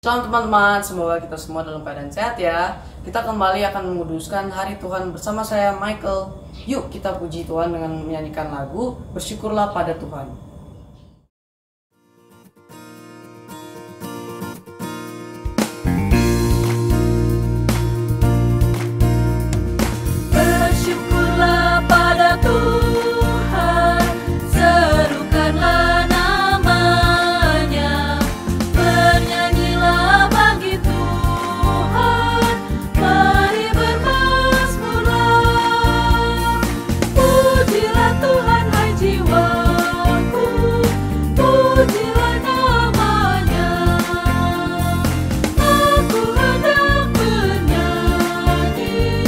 Shalom teman-teman, semoga kita semua dalam keadaan sehat ya. Kita kembali akan menguduskan hari Tuhan bersama saya Michael. Yuk kita puji Tuhan dengan menyanyikan lagu Bersyukurlah pada Tuhan. Bersyukurlah pada Tuhan, serukanlah namanya, bernyanyilah bagi Tuhan, mari bermazmurlah. Pujilah Tuhan hai jiwaku, pujilah namanya. Aku hendak bernyanyi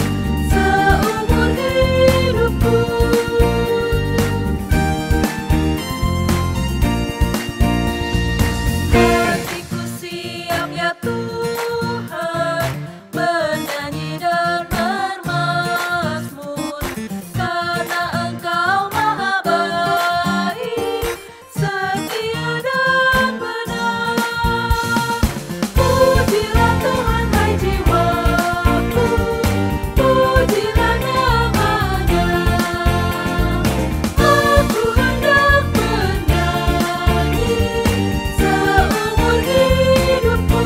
seumur hidupku. Hatiku siap ya Tuhan, bernyanyi dan bermazmur, karena Engkau maha baik, setia dan benar. Pujilah Tuhan hai jiwaku, pujilah namanya. Aku hendak bernyanyi seumur hidupku.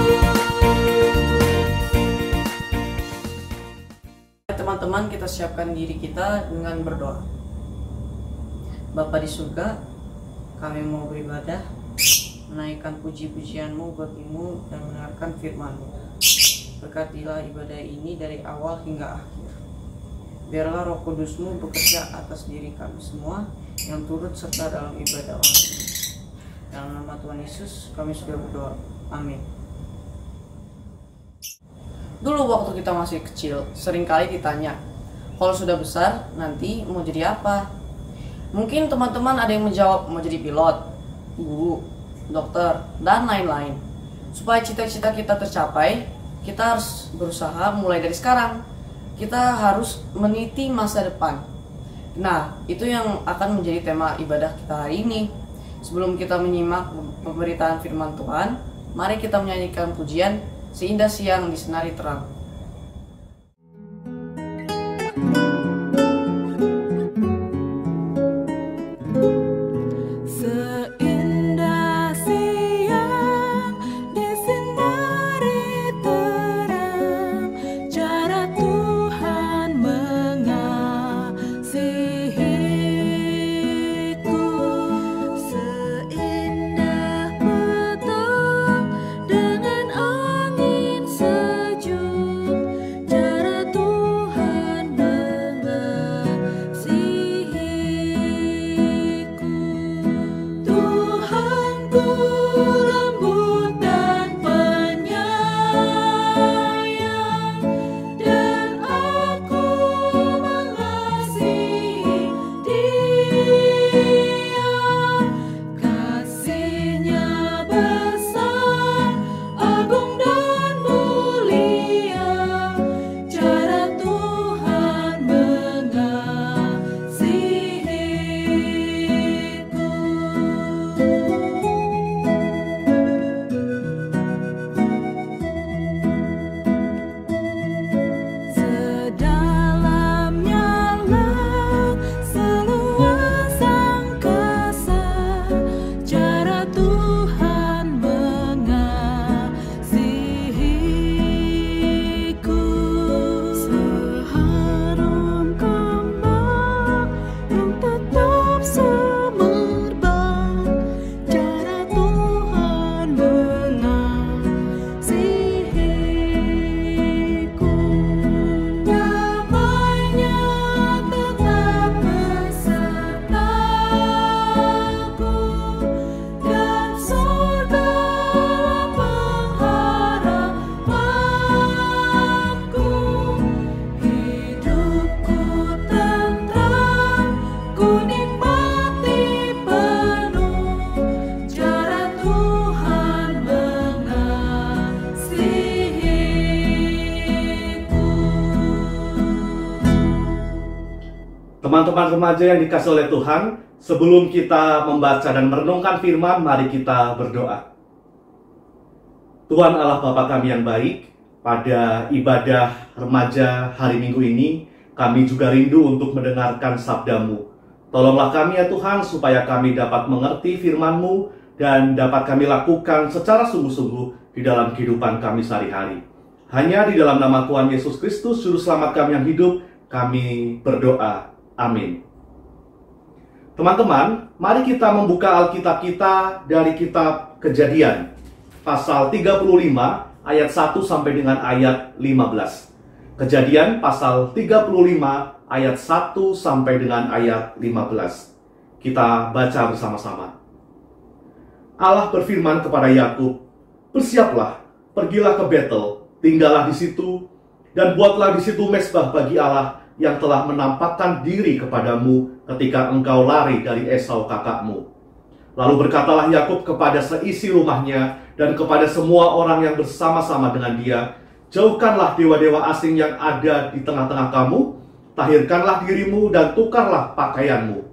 Teman-teman, kita siapkan diri kita dengan berdoa. Bapa di surga, kami mau beribadah, menaikkan puji-pujian-Mu bagimu dan mendengarkan firman-Mu. Berkatilah ibadah ini dari awal hingga akhir. Biarlah Roh Kudus-Mu bekerja atas diri kami semua yang turut serta dalam ibadah online ini. Dalam nama Tuhan Yesus kami sudah berdoa. Amin. Dulu waktu kita masih kecil, seringkali ditanya, kalau sudah besar nanti mau jadi apa? Mungkin teman-teman ada yang menjawab mau jadi pilot, guru, dokter, dan lain-lain. Supaya cita-cita kita tercapai, kita harus berusaha mulai dari sekarang. Kita harus meniti masa depan. Nah, itu yang akan menjadi tema ibadah kita hari ini. Sebelum kita menyimak pemberitaan firman Tuhan, mari kita menyanyikan pujian Seindah Siang di Sinari Terang. Seindah siang disinari terang, cara Tuhan mengasihiku. Seindah petang dengan angin sejuk, cara Tuhan mengasihiku. Tuhanku lembut dan penyayang, dan aku mengasihi Dia. Kasih-Nya besar, agung dan mulia, cara Tuhan mengasihiku. Sedalamnya laut, seluas angkasa, cara Tuhan mengasihiku. Seharum kembang yang tetap semerbak, cara Tuhan mengasihiku. Damai-Nya tetap besertaku, dan surga pengharapanku. Hidupku tentram, ku nikmati penuh, cara Tuhan mengasihiku. Teman-teman remaja yang dikasih oleh Tuhan, sebelum kita membaca dan merenungkan firman, mari kita berdoa. Tuhan Allah Bapa kami yang baik, pada ibadah remaja hari Minggu ini, kami juga rindu untuk mendengarkan sabda-Mu. Tolonglah kami ya Tuhan, supaya kami dapat mengerti firman-Mu dan dapat kami lakukan secara sungguh-sungguh di dalam kehidupan kami sehari-hari. Hanya di dalam nama Tuhan Yesus Kristus, Juru Selamat kami yang hidup, kami berdoa. Amin. Teman-teman, mari kita membuka Alkitab kita dari kitab Kejadian, pasal 35 ayat 1 sampai dengan ayat 15. Kejadian pasal 35 ayat 1 sampai dengan ayat 15. Kita baca bersama-sama. Allah berfirman kepada Yakub, "Bersiaplah, pergilah ke Betel, tinggallah di situ, dan buatlah di situ mezbah bagi Allah yang telah menampakkan diri kepadamu ketika engkau lari dari Esau kakakmu." Lalu berkatalah Yakub kepada seisi rumahnya dan kepada semua orang yang bersama-sama dengan dia, "Jauhkanlah dewa-dewa asing yang ada di tengah-tengah kamu, tahirkanlah dirimu dan tukarlah pakaianmu.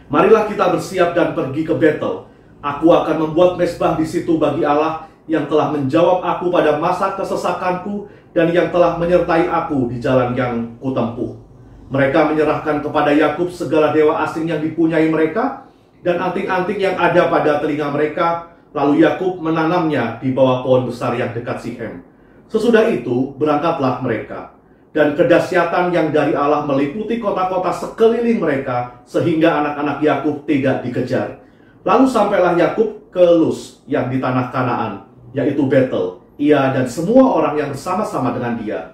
Marilah kita bersiap dan pergi ke Betel. Aku akan membuat mezbah di situ bagi Allah yang telah menjawab aku pada masa kesesakanku dan yang telah menyertai aku di jalan yang kutempuh." Mereka menyerahkan kepada Yakub segala dewa asing yang dipunyai mereka dan anting-anting yang ada pada telinga mereka. Lalu Yakub menanamnya di bawah pohon besar yang dekat Sichem. Sesudah itu berangkatlah mereka, dan kedahsyatan yang dari Allah meliputi kota-kota sekeliling mereka sehingga anak-anak Yakub tidak dikejar. Lalu sampailah Yakub ke Luz yang di tanah Kanaan, yaitu Betel, ia dan semua orang yang bersama-sama dengan dia.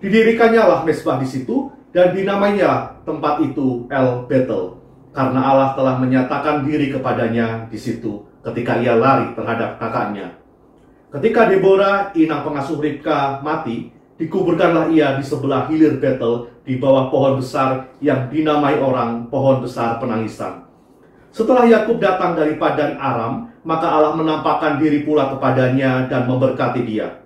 Didirikannya lah mezbah di situ dan dinamainya tempat itu El Betel, karena Allah telah menyatakan diri kepadanya di situ ketika ia lari terhadap kakaknya. Ketika Deborah, inang pengasuh Ribka, mati, dikuburkanlah ia di sebelah hilir Betel di bawah pohon besar yang dinamai orang pohon besar penangisan. Setelah Yakub datang dari Padan Aram, maka Allah menampakkan diri pula kepadanya dan memberkati dia.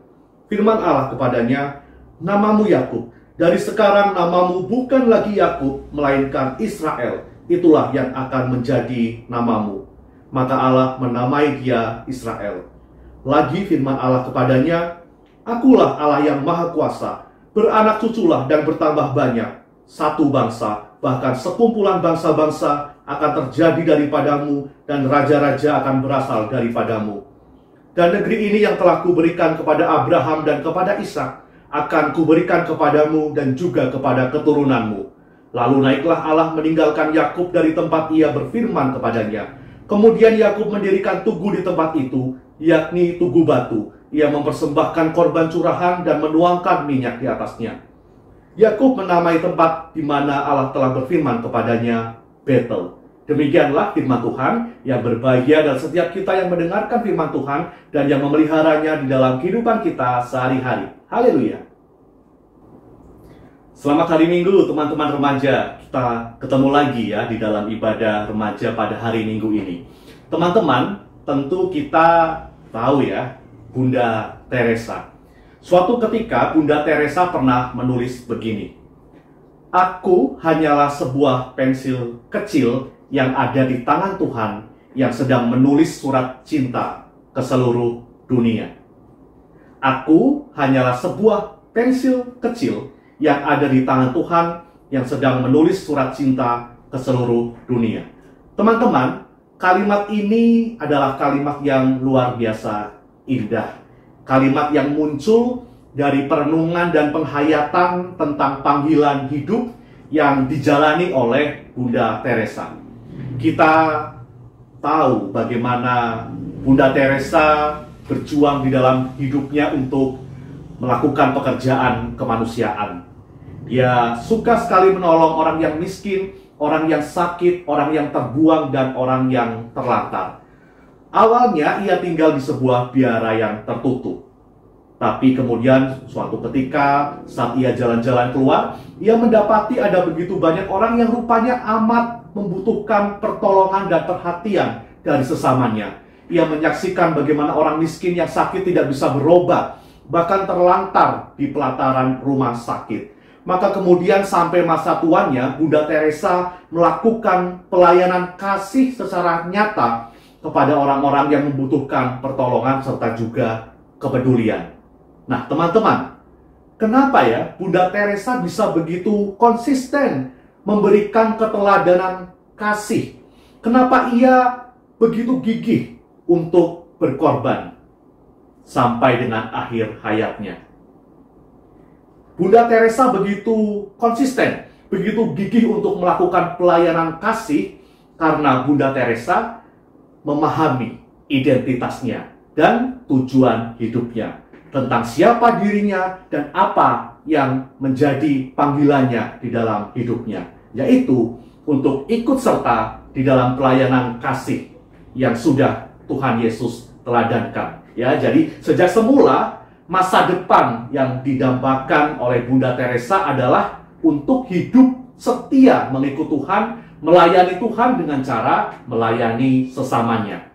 Firman Allah kepadanya, "Namamu Yakub, dari sekarang namamu bukan lagi Yakub, melainkan Israel. Itulah yang akan menjadi namamu." Maka Allah menamai dia Israel. Lagi firman Allah kepadanya, "Akulah Allah yang Maha Kuasa, beranak cuculah dan bertambah banyak. Satu bangsa, bahkan sekumpulan bangsa-bangsa akan terjadi daripadamu, dan raja-raja akan berasal daripadamu. Dan negeri ini yang telah kuberikan kepada Abraham dan kepada Ishak, akan kuberikan kepadamu dan juga kepada keturunanmu." Lalu naiklah Allah meninggalkan Yakub dari tempat ia berfirman kepadanya. Kemudian Yakub mendirikan tugu di tempat itu, yakni tugu batu. Ia mempersembahkan korban curahan dan menuangkan minyak di atasnya. Yakub menamai tempat di mana Allah telah berfirman kepadanya Betel. Demikianlah firman Tuhan yang berbahagia dan setiap kita yang mendengarkan firman Tuhan dan yang memeliharanya di dalam kehidupan kita sehari-hari. Haleluya. Selamat hari Minggu teman-teman remaja. Kita ketemu lagi ya di dalam ibadah remaja pada hari Minggu ini. Teman-teman, tentu kita tahu ya Bunda Teresa. Suatu ketika Bunda Teresa pernah menulis begini, "Aku hanyalah sebuah pensil kecil yang ada di tangan Tuhan yang sedang menulis surat cinta ke seluruh dunia." Aku hanyalah sebuah pensil kecil yang ada di tangan Tuhan yang sedang menulis surat cinta ke seluruh dunia. Teman-teman, kalimat ini adalah kalimat yang luar biasa indah. Kalimat yang muncul dari perenungan dan penghayatan tentang panggilan hidup yang dijalani oleh Bunda Teresa. Kita tahu bagaimana Bunda Teresa berjuang di dalam hidupnya untuk melakukan pekerjaan kemanusiaan. Dia suka sekali menolong orang yang miskin, orang yang sakit, orang yang terbuang, dan orang yang terlantar. Awalnya ia tinggal di sebuah biara yang tertutup. Tapi kemudian suatu ketika saat ia jalan-jalan keluar, ia mendapati ada begitu banyak orang yang rupanya amat membutuhkan pertolongan dan perhatian dari sesamanya. Ia menyaksikan bagaimana orang miskin yang sakit tidak bisa berobat, bahkan terlantar di pelataran rumah sakit. Maka kemudian sampai masa tuanya, Bunda Teresa melakukan pelayanan kasih secara nyata kepada orang-orang yang membutuhkan pertolongan serta juga kepedulian. Nah, teman-teman, kenapa ya Bunda Teresa bisa begitu konsisten memberikan keteladanan kasih? Kenapa ia begitu gigih untuk berkorban sampai dengan akhir hayatnya? Bunda Teresa begitu konsisten, begitu gigih untuk melakukan pelayanan kasih karena Bunda Teresa memahami identitasnya dan tujuan hidupnya, tentang siapa dirinya dan apa yang menjadi panggilannya di dalam hidupnya, yaitu untuk ikut serta di dalam pelayanan kasih yang sudah Tuhan Yesus teladankan. Ya, jadi sejak semula masa depan yang didambakan oleh Bunda Teresa adalah untuk hidup setia mengikut Tuhan, melayani Tuhan dengan cara melayani sesamanya.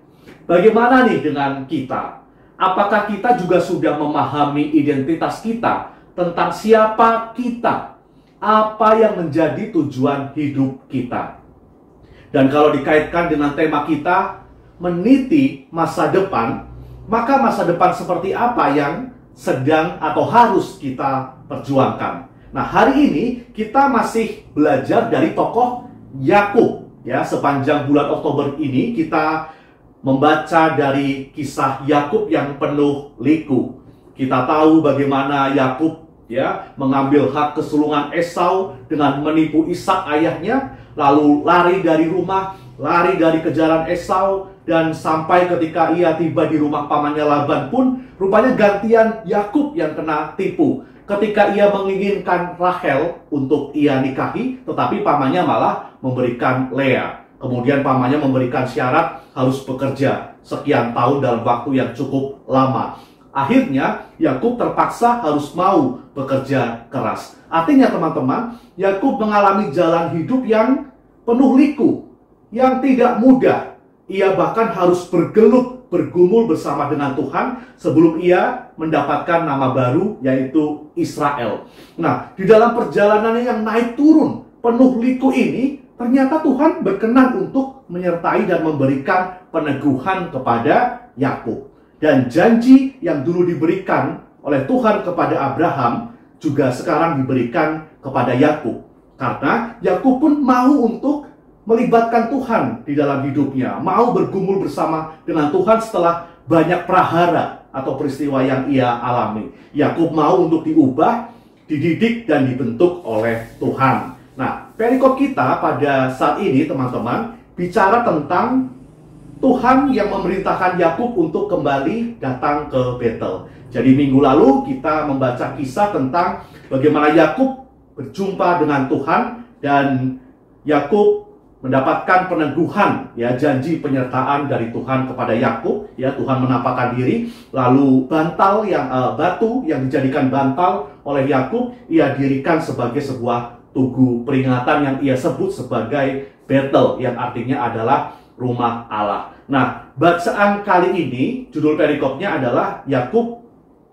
Bagaimana nih dengan kita? Apakah kita juga sudah memahami identitas kita, tentang siapa kita, apa yang menjadi tujuan hidup kita? Dan kalau dikaitkan dengan tema kita, meniti masa depan, maka masa depan seperti apa yang sedang atau harus kita perjuangkan? Nah, hari ini kita masih belajar dari tokoh Yakub. Ya, sepanjang bulan Oktober ini kita membaca dari kisah Yakub yang penuh liku. Kita tahu bagaimana Yakub ya mengambil hak kesulungan Esau dengan menipu Ishak ayahnya, lalu lari dari rumah, lari dari kejaran Esau, dan sampai ketika ia tiba di rumah pamannya Laban pun rupanya gantian Yakub yang kena tipu. Ketika ia menginginkan Rahel untuk ia nikahi, tetapi pamannya malah memberikan Lea. Kemudian pamannya memberikan syarat harus bekerja sekian tahun dalam waktu yang cukup lama. Akhirnya Yakub terpaksa harus mau bekerja keras. Artinya teman-teman, Yakub mengalami jalan hidup yang penuh liku, yang tidak mudah. Ia bahkan harus bergelut, bergumul bersama dengan Tuhan sebelum ia mendapatkan nama baru, yaitu Israel. Nah, di dalam perjalanannya yang naik turun, penuh liku ini, ternyata Tuhan berkenan untuk menyertai dan memberikan peneguhan kepada Yakub. Dan janji yang dulu diberikan oleh Tuhan kepada Abraham juga sekarang diberikan kepada Yakub. Karena Yakub pun mau untuk melibatkan Tuhan di dalam hidupnya, mau bergumul bersama dengan Tuhan setelah banyak prahara atau peristiwa yang ia alami. Yakub mau untuk diubah, dididik, dan dibentuk oleh Tuhan. Nah, perikop kita pada saat ini, teman-teman, bicara tentang Tuhan yang memerintahkan Yakub untuk kembali datang ke Betel. Jadi minggu lalu kita membaca kisah tentang bagaimana Yakub berjumpa dengan Tuhan dan Yakub mendapatkan peneguhan, ya, janji penyertaan dari Tuhan kepada Yakub. Ya, Tuhan menampakkan diri, lalu batu yang dijadikan bantal oleh Yakub ia dirikan sebagai sebuah tugu peringatan yang ia sebut sebagai Betel, yang artinya adalah rumah Allah. Nah, bacaan kali ini judul perikopnya adalah Yakub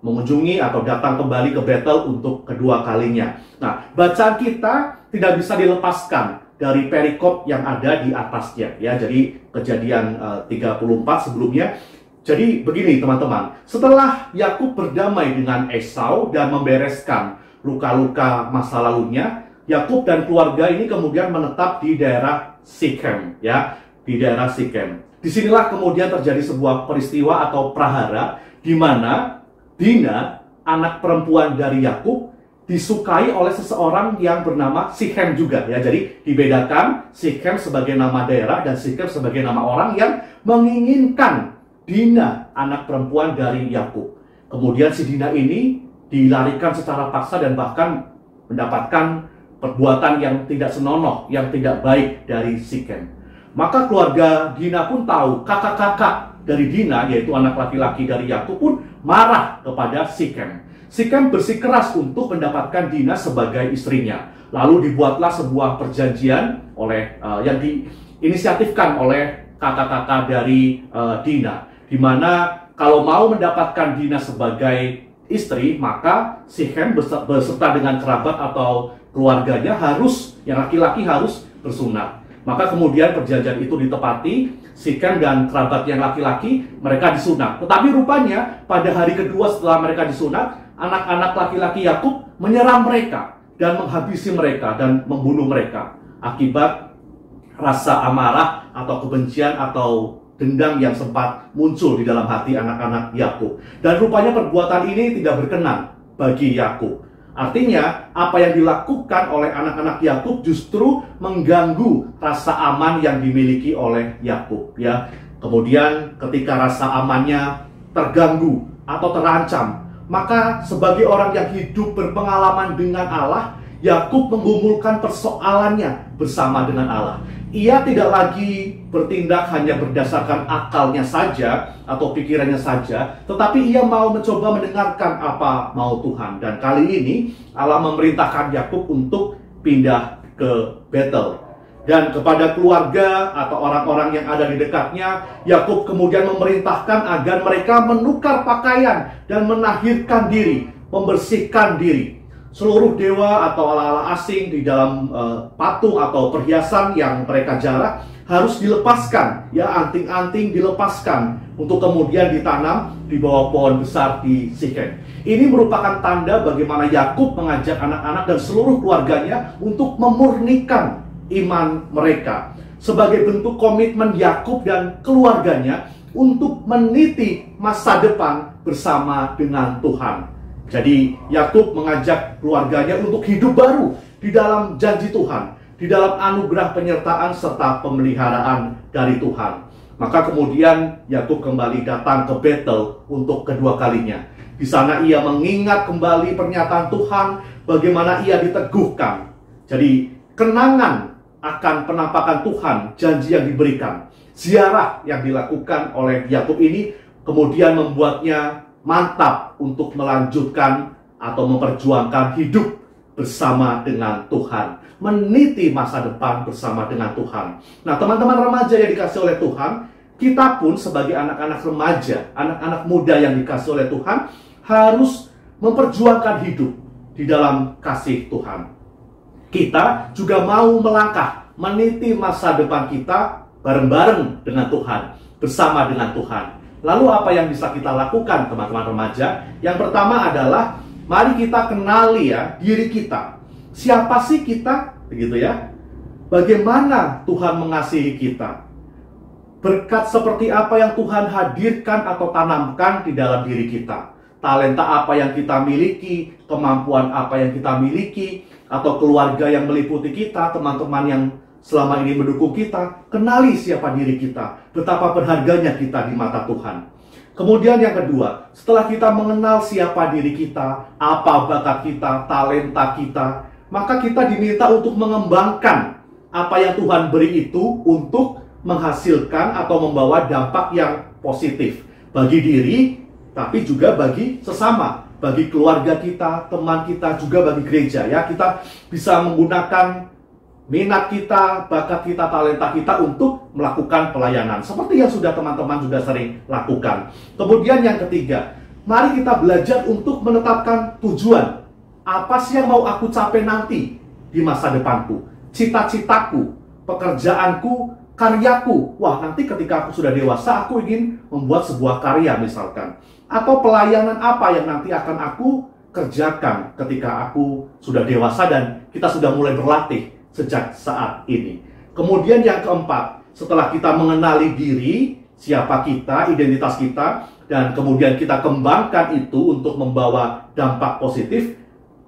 mengunjungi atau datang kembali ke Betel untuk kedua kalinya. Nah, bacaan kita tidak bisa dilepaskan dari perikop yang ada di atasnya, ya. Jadi Kejadian 34 sebelumnya. Jadi begini teman-teman, setelah Yakub berdamai dengan Esau dan membereskan luka-luka masa lalunya, Yakub dan keluarga ini kemudian menetap di daerah Sikem, ya, di daerah Sikem. Disinilah kemudian terjadi sebuah peristiwa atau prahara di mana Dina, anak perempuan dari Yakub, disukai oleh seseorang yang bernama Sikem juga, ya. Jadi dibedakan Sikem sebagai nama daerah dan Sikem sebagai nama orang yang menginginkan Dina, anak perempuan dari Yakub. Kemudian si Dina ini dilarikan secara paksa dan bahkan mendapatkan perbuatan yang tidak senonoh, yang tidak baik dari Sikem. Maka keluarga Dina pun tahu, kakak-kakak dari Dina, yaitu anak laki-laki dari Yakub, pun marah kepada Sikem. Sikem bersikeras untuk mendapatkan Dina sebagai istrinya. Lalu dibuatlah sebuah perjanjian yang diinisiatifkan oleh kakak-kakak dari Dina, di mana kalau mau mendapatkan Dina sebagai istri, maka Sikem beserta dengan kerabat atau keluarganya yang laki-laki harus bersunat. Maka kemudian perjanjian itu ditepati, Sikem dan kerabat yang laki-laki mereka disunat. Tetapi rupanya pada hari kedua setelah mereka disunat, anak-anak laki-laki Yakub menyerang mereka dan menghabisi mereka dan membunuh mereka akibat rasa amarah atau kebencian atau dendam yang sempat muncul di dalam hati anak-anak Yakub. Dan rupanya perbuatan ini tidak berkenan bagi Yakub. Artinya, apa yang dilakukan oleh anak-anak Yakub justru mengganggu rasa aman yang dimiliki oleh Yakub, ya. Kemudian ketika rasa amannya terganggu atau terancam, maka sebagai orang yang hidup berpengalaman dengan Allah, Yakub menggumulkan persoalannya bersama dengan Allah. Ia tidak lagi bertindak hanya berdasarkan akalnya saja atau pikirannya saja, tetapi ia mau mencoba mendengarkan apa mau Tuhan. Dan kali ini Allah memerintahkan Yakub untuk pindah ke Betel. Dan kepada keluarga atau orang-orang yang ada di dekatnya, Yakub kemudian memerintahkan agar mereka menukar pakaian dan menahirkan diri, membersihkan diri. Seluruh dewa atau ala-ala asing di dalam patung atau perhiasan yang mereka jarak harus dilepaskan, ya, anting-anting dilepaskan untuk kemudian ditanam di bawah pohon besar di Sikem. Ini merupakan tanda bagaimana Yakub mengajak anak-anak dan seluruh keluarganya untuk memurnikan iman mereka sebagai bentuk komitmen Yakub dan keluarganya untuk meniti masa depan bersama dengan Tuhan. Jadi Yakub mengajak keluarganya untuk hidup baru di dalam janji Tuhan, di dalam anugerah penyertaan serta pemeliharaan dari Tuhan. Maka kemudian Yakub kembali datang ke Betel untuk kedua kalinya. Di sana ia mengingat kembali pernyataan Tuhan, bagaimana ia diteguhkan. Jadi kenangan akan penampakan Tuhan, janji yang diberikan, ziarah yang dilakukan oleh Yakub ini kemudian membuatnya mantap untuk melanjutkan atau memperjuangkan hidup bersama dengan Tuhan, meniti masa depan bersama dengan Tuhan. Nah, teman-teman remaja yang dikasih oleh Tuhan, kita pun sebagai anak-anak remaja, anak-anak muda yang dikasih oleh Tuhan, harus memperjuangkan hidup di dalam kasih Tuhan. Kita juga mau melangkah, meniti masa depan kita bareng-bareng dengan Tuhan, bersama dengan Tuhan. Lalu apa yang bisa kita lakukan, teman-teman remaja? Yang pertama adalah mari kita kenali, ya, diri kita. Siapa sih kita? Begitu, ya. Bagaimana Tuhan mengasihi kita? Berkat seperti apa yang Tuhan hadirkan atau tanamkan di dalam diri kita? Talenta apa yang kita miliki, kemampuan apa yang kita miliki, atau keluarga yang meliputi kita, teman-teman yang selama ini mendukung kita. Kenali siapa diri kita, betapa berharganya kita di mata Tuhan. Kemudian yang kedua, setelah kita mengenal siapa diri kita, apa bakat kita, talenta kita, maka kita diminta untuk mengembangkan apa yang Tuhan beri itu untuk menghasilkan atau membawa dampak yang positif bagi diri, tapi juga bagi sesama, bagi keluarga kita, teman kita, juga bagi gereja, ya. Kita bisa menggunakan minat kita, bakat kita, talenta kita untuk melakukan pelayanan seperti yang sudah teman-teman juga sering lakukan. Kemudian yang ketiga, mari kita belajar untuk menetapkan tujuan. Apa sih yang mau aku capai nanti di masa depanku? Cita-citaku, pekerjaanku, karyaku. Wah, nanti ketika aku sudah dewasa, aku ingin membuat sebuah karya misalkan. Atau pelayanan apa yang nanti akan aku kerjakan ketika aku sudah dewasa dan kita sudah mulai berlatih sejak saat ini. Kemudian yang keempat, setelah kita mengenali diri, siapa kita, identitas kita, dan kemudian kita kembangkan itu untuk membawa dampak positif,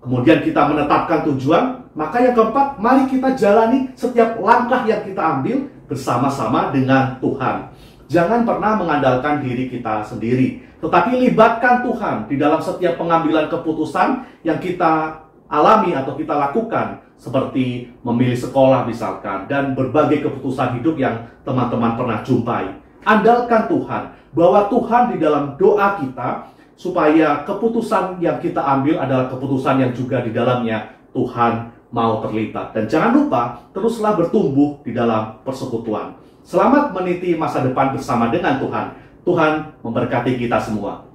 kemudian kita menetapkan tujuan, maka yang keempat, mari kita jalani setiap langkah yang kita ambil bersama-sama dengan Tuhan. Jangan pernah mengandalkan diri kita sendiri, tetapi libatkan Tuhan di dalam setiap pengambilan keputusan yang kita alami atau kita lakukan, seperti memilih sekolah misalkan, dan berbagai keputusan hidup yang teman-teman pernah jumpai. Andalkan Tuhan, bahwa Tuhan di dalam doa kita, supaya keputusan yang kita ambil adalah keputusan yang juga di dalamnya Tuhan mau terlibat. Dan jangan lupa, teruslah bertumbuh di dalam persekutuan. Selamat meniti masa depan bersama dengan Tuhan. Tuhan memberkati kita semua.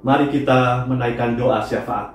Mari kita menaikkan doa syafaat.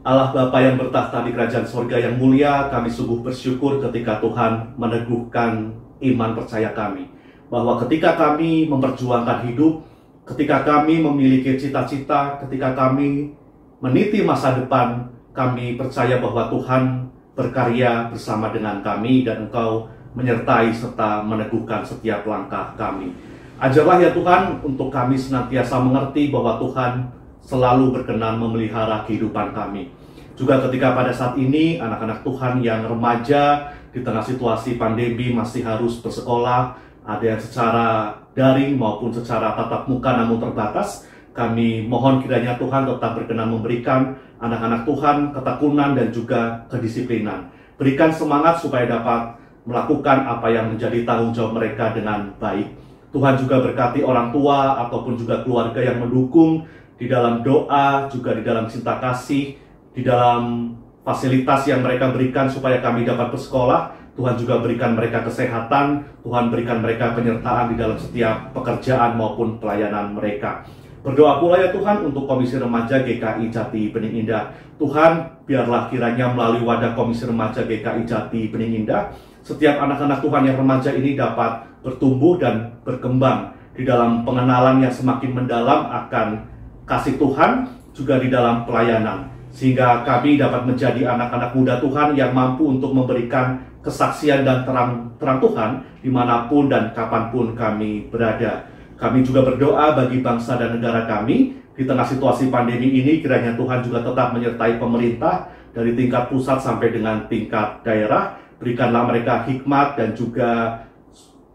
Allah Bapa yang bertahta di kerajaan sorga yang mulia, kami sungguh bersyukur ketika Tuhan meneguhkan iman percaya kami. Bahwa ketika kami memperjuangkan hidup, ketika kami memiliki cita-cita, ketika kami meniti masa depan, kami percaya bahwa Tuhan berkarya bersama dengan kami dan Engkau menyertai serta meneguhkan setiap langkah kami. Ajarlah ya Tuhan untuk kami senantiasa mengerti bahwa Tuhan selalu berkenan memelihara kehidupan kami. Juga ketika pada saat ini anak-anak Tuhan yang remaja di tengah situasi pandemi masih harus bersekolah, ada yang secara daring maupun secara tatap muka namun terbatas, kami mohon kiranya Tuhan tetap berkenan memberikan anak-anak Tuhan ketekunan dan juga kedisiplinan. Berikan semangat supaya dapat melakukan apa yang menjadi tanggung jawab mereka dengan baik. Tuhan juga berkati orang tua ataupun juga keluarga yang mendukung di dalam doa, juga di dalam cinta kasih, di dalam fasilitas yang mereka berikan supaya kami dapat bersekolah. Tuhan juga berikan mereka kesehatan, Tuhan berikan mereka penyertaan di dalam setiap pekerjaan maupun pelayanan mereka. Berdoa pula ya Tuhan untuk Komisi Remaja GKI Jati Bening Indah. Tuhan, biarlah kiranya melalui wadah Komisi Remaja GKI Jati Bening Indah, setiap anak-anak Tuhan yang remaja ini dapat bertumbuh dan berkembang di dalam pengenalan yang semakin mendalam akan kasih Tuhan, juga di dalam pelayanan, sehingga kami dapat menjadi anak-anak muda Tuhan yang mampu untuk memberikan kesaksian dan terang Tuhan dimanapun dan kapanpun kami berada. Kami juga berdoa bagi bangsa dan negara kami di tengah situasi pandemi ini, kiranya Tuhan juga tetap menyertai pemerintah dari tingkat pusat sampai dengan tingkat daerah. Berikanlah mereka hikmat dan juga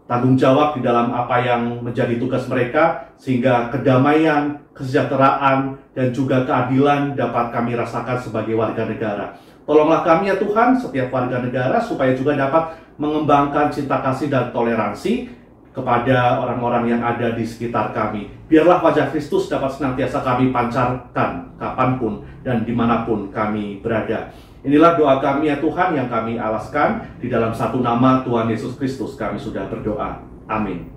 tanggung jawab di dalam apa yang menjadi tugas mereka, sehingga kedamaian, kesejahteraan, dan juga keadilan dapat kami rasakan sebagai warga negara. Tolonglah kami ya Tuhan, setiap warga negara, supaya juga dapat mengembangkan cinta kasih dan toleransi kepada orang-orang yang ada di sekitar kami. Biarlah wajah Kristus dapat senantiasa kami pancarkan kapanpun dan dimanapun kami berada. Inilah doa kami ya Tuhan yang kami alaskan di dalam satu nama Tuhan Yesus Kristus kami sudah berdoa. Amin.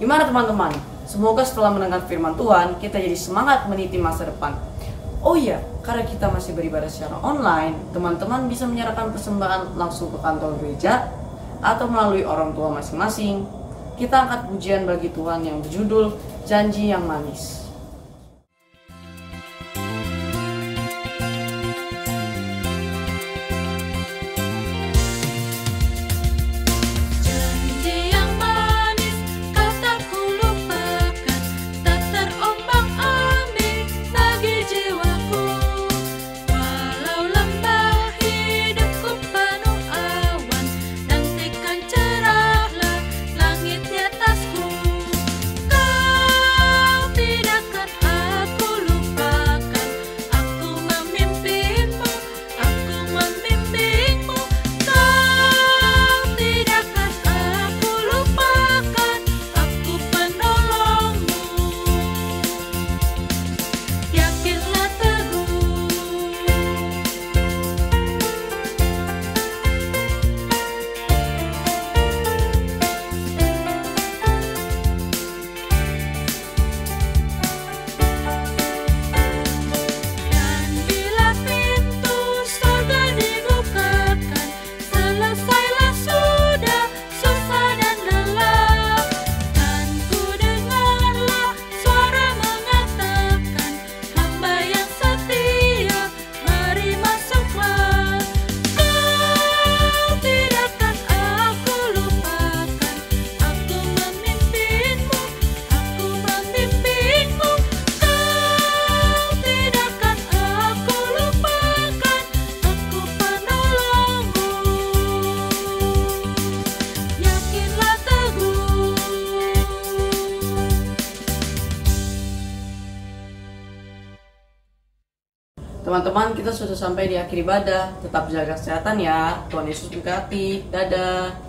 Gimana teman-teman? Semoga setelah mendengar firman Tuhan, kita jadi semangat meniti masa depan. Oh iya, karena kita masih beribadah secara online, teman-teman bisa menyerahkan persembahan langsung ke kantor gereja atau melalui orang tua masing-masing. Kita angkat pujian bagi Tuhan yang berjudul Janji yang Manis. Janji yang manis kau tak kulupakan, tak terombang-ambing bagi jiwaku. Walau lembah hidupku penuh awan, nantikan cerahlah langit di atasku. Kau tidak akan aku lupakan, aku memimpinmu, aku membimbingmu. Kau tidak akan aku lupakan, aku penolongmu. Yakinlah teguh. Dan bila pintu surga dibukakan, selesailah sudah susah dan lelah. Dan ku dengarlah suara mengatakan, hamba yang setia, mari masuklah. Kau tidak akan aku lupakan, aku memimpinmu, aku membimbingmu. Kau tidak akan aku lupakan, aku penolongmu. Yakinlah teguh. Teman-teman, kita sudah sampai di akhir ibadah. Tetap jaga kesehatan ya. Tuhan Yesus berkati. Dadah.